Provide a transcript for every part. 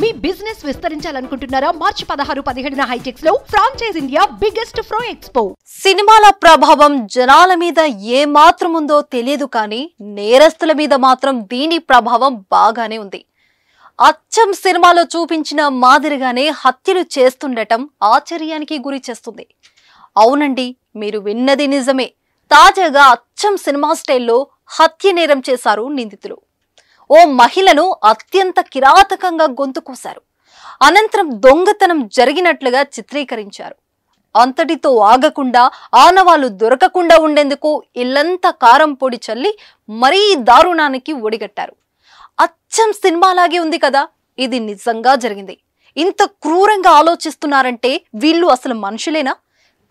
మీ business విస్తరించాలనుకుంటున్నారా? మార్చి 16-17 హైటెక్స్ లో franchise India biggest ఫ్రో expo. సినిమాల ప్రభావం జనాల మీద ఏ మాత్రం ఉందో తెలియదు కానీ నేరస్తుల మీద మాత్రం దీని ప్రభావం బాగానే ఉంది. అచ్చం సినిమాలో చూపించిన మాదిరిగానే హత్యలు చేస్తుండటం ఆశ్చర్యానికి గురి చేస్తుంది. అవునండి, మీరు విన్నది నిజమే. తాజాగా అచ్చం సినిమా స్టైల్లో హత్య నేరం చేశారు నిందితులు. ఓ మహిళను అత్యంత కిరాతకంగా గొంతు కోశారు. అనంతరం దొంగతనం జరిగినట్లుగా చిత్రీకరించారు. అంతటితో ఆగకుండా ఆనవాళ్లు దొరకకుండా ఉండేందుకు ఇల్లంతా కారం పొడి చల్లి మరీ దారుణానికి ఒడిగట్టారు. అచ్చం సినిమాలాగే ఉంది కదా, ఇది నిజంగా జరిగింది. ఇంత క్రూరంగా ఆలోచిస్తున్నారంటే వీళ్ళు అసలు మనుషులేనా?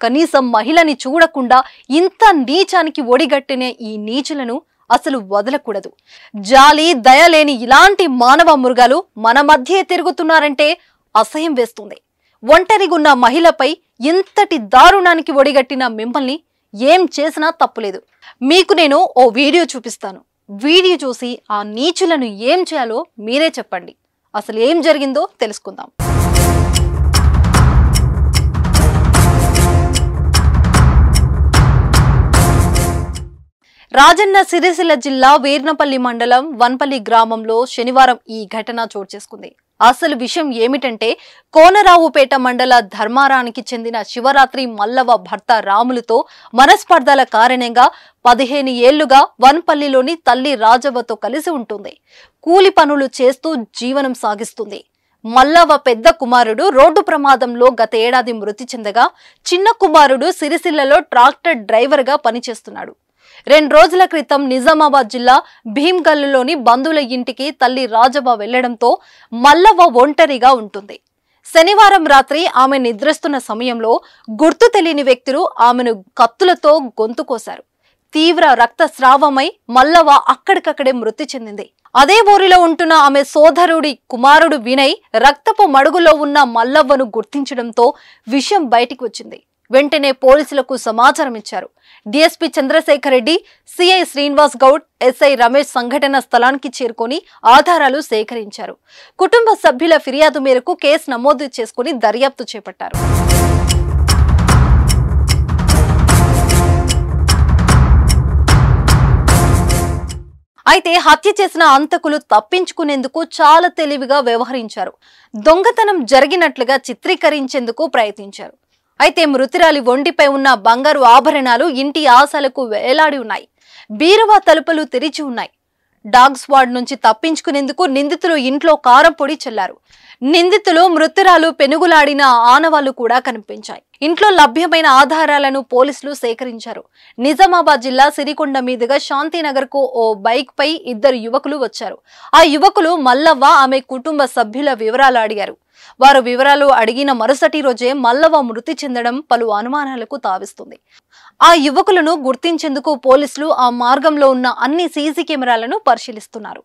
కనీసం మహిళని చూడకుండా ఇంత నీచానికి ఒడిగట్టిన ఈ నీచులను అసలు వదలకూడదు. జాలి దయలేని ఇలాంటి మానవ మృగాలు మన మధ్య తిరుగుతున్నారంటే అసహ్యం వేస్తుంది. ఒంటరిగున్న మహిళపై ఇంతటి దారుణానికి ఒడిగట్టిన మిమ్మల్ని ఏం చేసినా తప్పులేదు. మీకు నేను ఓ వీడియో చూపిస్తాను. వీడియో చూసి ఆ నీచులను ఏం చేయాలో మీరే చెప్పండి. అసలు ఏం జరిగిందో తెలుసుకుందాం. రాజన్న సిరిసిల్ల జిల్లా వీర్నపల్లి మండలం వన్పల్లి గ్రామంలో శనివారం ఈ ఘటన చోటు చేసుకుంది. అసలు విషయం ఏమిటంటే, కోనరావుపేట మండల ధర్మారానికి చెందిన శివరాత్రి మల్లవ భర్త రాములతో మనస్పర్ధల కారణంగా 15 ఏళ్లుగా వన్పల్లిలోని తల్లి రాజవ్వతో కలిసి ఉంటుంది. కూలి పనులు చేస్తూ జీవనం సాగిస్తుంది. మల్లవ పెద్ద కుమారుడు రోడ్డు ప్రమాదంలో గత ఏడాది మృతి చెందగా, చిన్న కుమారుడు సిరిసిల్లలో ట్రాక్టర్ డ్రైవర్ గా పనిచేస్తున్నాడు. 2 రోజుల క్రితం నిజామాబాద్ జిల్లా భీమ్గల్లులోని బంధువుల ఇంటికి తల్లి రాజవ్వ వెళ్లడంతో మల్లవ్వ ఒంటరిగా ఉంటుంది. శనివారం రాత్రి ఆమె నిద్రిస్తున్న సమయంలో గుర్తు తెలియని వ్యక్తులు ఆమెను కత్తులతో గొంతు కోశారు. తీవ్ర రక్తస్రావమై మల్లవ్వ అక్కడికక్కడే మృతి చెందింది. అదే ఊరిలో ఉంటున్న ఆమె సోదరుడి కుమారుడు వినయ్ రక్తపు మడుగులో ఉన్న మల్లవ్వను గుర్తించడంతో విషయం బయటికి వచ్చింది. వెంటనే పోలీసులకు సమాచారం ఇచ్చారు. DSP Chandrashekar Reddy, CI Srinivas Goud, SI Ramesh సంఘటన స్థలానికి చేరుకొని ఆధారాలు సేకరించారు. కుటుంబ సభ్యుల ఫిర్యాదు మేరకు కేసు నమోదు చేసుకుని దర్యాప్తు చేపట్టారు. అయితే హత్య చేసిన హంతకులు తప్పించుకునేందుకు చాలా తెలివిగా వ్యవహరించారు. దొంగతనం జరిగినట్లుగా చిత్రీకరించేందుకు ప్రయత్నించారు. అయితే మృతురాలి ఒంటిపై ఉన్న బంగారు ఆభరణాలు ఇంటి ఆశలకు వేలాడి ఉన్నాయి. బీరువా తలుపులు తెరిచి ఉన్నాయి. డాగ్ స్క్వాడ్ నుంచి తప్పించుకునేందుకు నిందితులు ఇంట్లో కారం పొడి చల్లారు. నిందితులు మృతురాలు పెనుగులాడిన ఆనవాళ్లు కూడా కనిపించాయి. ఇంట్లో లభ్యమైన ఆధారాలను పోలీసులు సేకరించారు. నిజామాబాద్ జిల్లా సిరికొండ మీదుగా శాంతినగర్ కు ఓ బైక్ పై 2 యువకులు వచ్చారు. ఆ యువకులు మల్లవ్వ, ఆమె కుటుంబ సభ్యుల వివరాలు అడిగారు. వారు వివరాలు అడిగిన మరుసటి రోజే మల్లవ్వ మృతి చెందడం పలు అనుమానాలకు తావిస్తుంది. ఆ యువకులను గుర్తించేందుకు పోలీసులు ఆ మార్గంలో ఉన్న అన్ని సీసీ కెమెరాలను పరిశీలిస్తున్నారు.